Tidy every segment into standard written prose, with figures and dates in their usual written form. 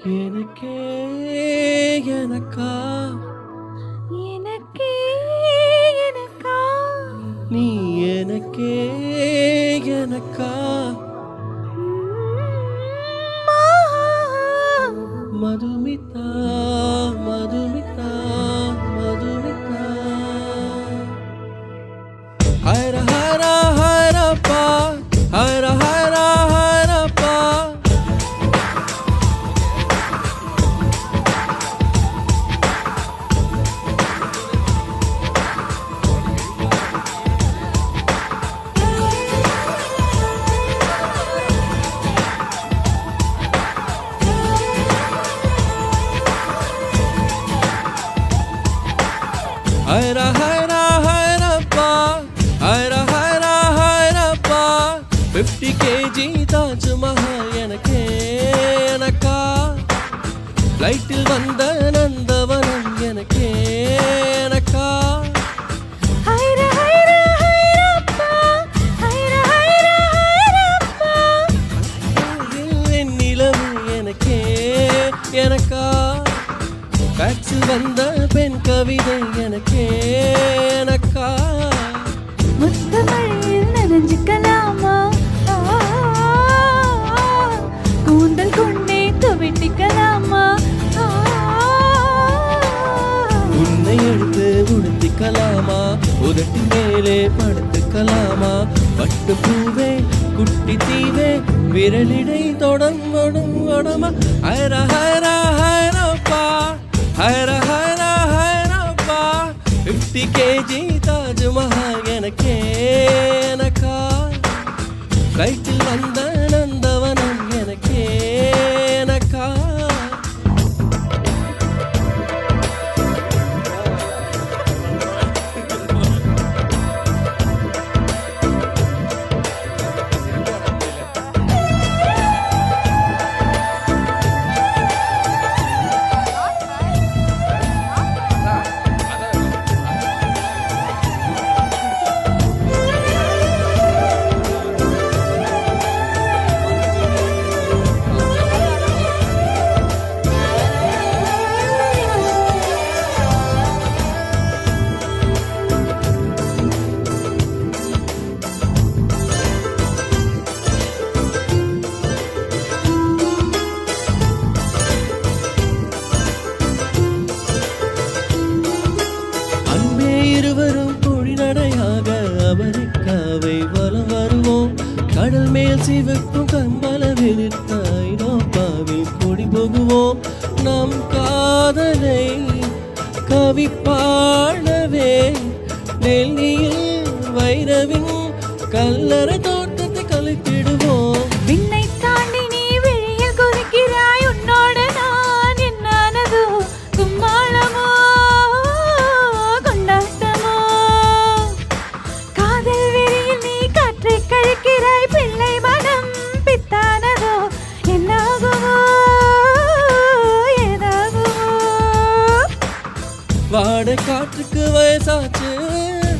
எனக்கே எனக்கா எனக்கே எனக்கா நீ எனக்கே எனக்கா மதுமிதா மதுமிதா மதுமிதா ஹைர ஹைர ஹைரப்பா ஹைர ஹைர ஹைரப்பா ஹைரா ஹைரா ஹைரப்பா ஹைரா ஹைரா ஹைரப்பா 50 kg தாஜ்மஹால் எனக்கே எனக்கா ஃப்ளைட்டில் வந்த நந்தவனம் எனக்கே எனக்கா ஹைர ஹைர ஹைரப்பா ஹைர ஹைர ஹைரப்பா என் நிலவு எனக்கே எனக்கா காற்றில் வந்த பெண் கவிதை எனக்கே எனக்கா முத்த மழையில் நனைஞ்சுக்கலாமா கூந்தல் கொண்டே துவிட்டிக்கலாமா உன்னை எடுத்து உடுத்திக்கலாமா உதட்டி மேலே படுத்துக்கலாமா பட்டு பூவே குட்டி தீவே விரலிடை தொடமா ஹைர ஹைர ஹைரப்பா ஹைர ஹைர ஹைரப்பா 50 kg தாஜ்மஹால் எனக்கே எனக்கா ஃப்ளைட்டில் வந்த நந்தவனம் எனக்கே எனக்கா இருவரும் பொழிநடையாக அமெரிக்காவை வலம் வருவோம் கடல் மேல் சிவக்கும் கம்பள விரித்த ஐரோப்பாவில் கொடி போகுவோம் நம் காதலை கவி பாடவே டெல்லியில் வைரவின் கல்லறை தோட்டத்தை கலைத்திடுவோம் விண்ணை தாண்டி நீ வெளியில் கொதிக்கிறாய் உன்னோட நான் என்னானதோ கும்மாளமோ கொண்டாட்டமோ காதல் வெறியில் நீ காற்றை கழிக்கிறாய் பிள்ளை மனம் பித்தானதோ என்னாகுமோ ஏதாகுமோ வாடை காற்றுக்கு வயசாச்சு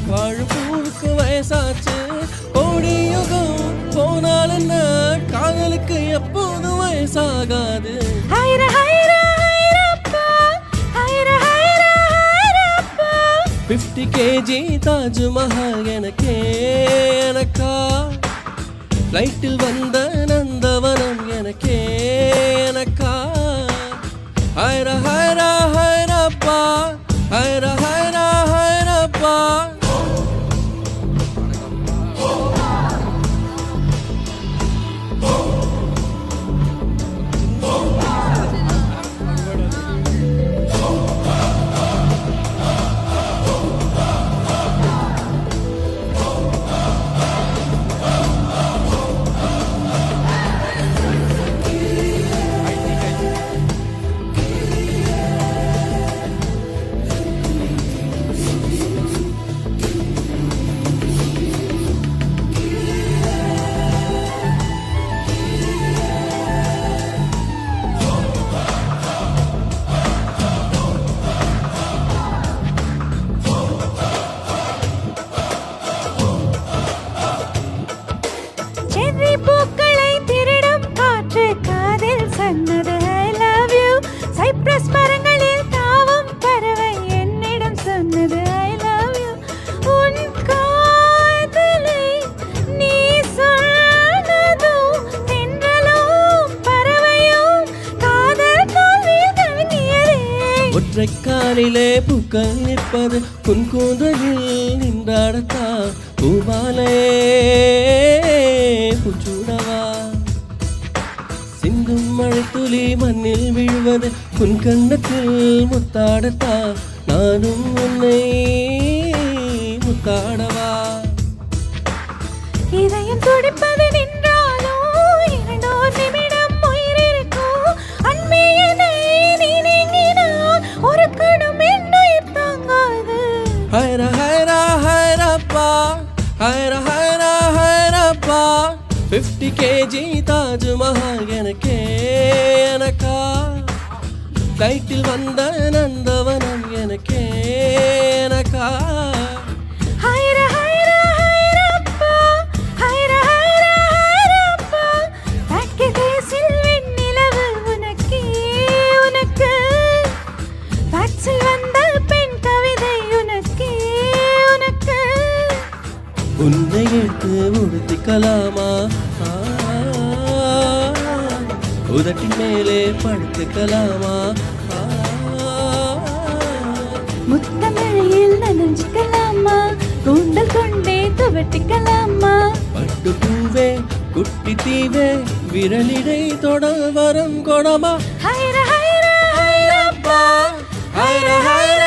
வாழும் பூவுக்கு வயசாச்சு கோடி யுகம் போனால் என்ன காதலுக்கு எப்போதும் வயசாகாது ஹைர ஹைர ஹைரப்பா ஹைர ஹைர ஹைரப்பா 50 kg தாஜ்மஹால் எனக்கே எனக்கா ஃப்ளைட்டில் வந்த நந்தவனம் எனக்கே எனக்கா ஹைர ஹைர ஹைரப்பா ஹைர ஹைர ஹைரப்பா ஒற்றை காலிலே பூக்கள் நிற்பது உன் கூந்தலில் நின்றாடத்தா பூமாலே பூச்சூடவா சிந்தும் மழை துளி மண்ணில் விழுவது உன் கண்ணத்தில் முத்தாடத்தா நானும் உன்னை முத்தாடவா இதயம் துடிப்பது நின்றாலும் இரண்டோர் நிமிடம் உயிரிருக்கும் அன்பியனை நீ நீங்கினால் ஒரு கணம் என்னுயிர் தாங்காது ஹைரா ஹைரா ஹைரப்பா ஹைரா ஹைரா ஹைரப்பா 50 kg தாஜ்மஹால் எனக்கே எனக்கா ஃப்ளைட்டில் வந்த நந்தவனம் எனக்கே எனக்கா ஹைர ஹைர ஹைரப்பா ஹைர ஹைர ஹைரப்பா பாக்கெட்டில் வெண்ணிலவு உனக்கே உனக்கு பாக்ஸில் வந்த பெண் கவிதை உனக்கே உனக்கு உன்னை எடுத்து உடுத்திக்கலாமா உதட்டின் மேலே படுத்துக்கலாமா முத்தமழையில் நனைஞ்சிக்கலாமா கூந்தல் கொண்டே துவட்டிக்கலாமா பட்டு பூவே குட்டி தீவே விரலிடை தொட வரம் கொடமா ஹைர ஹைர ஹைரப்பா ஹைர ஹைர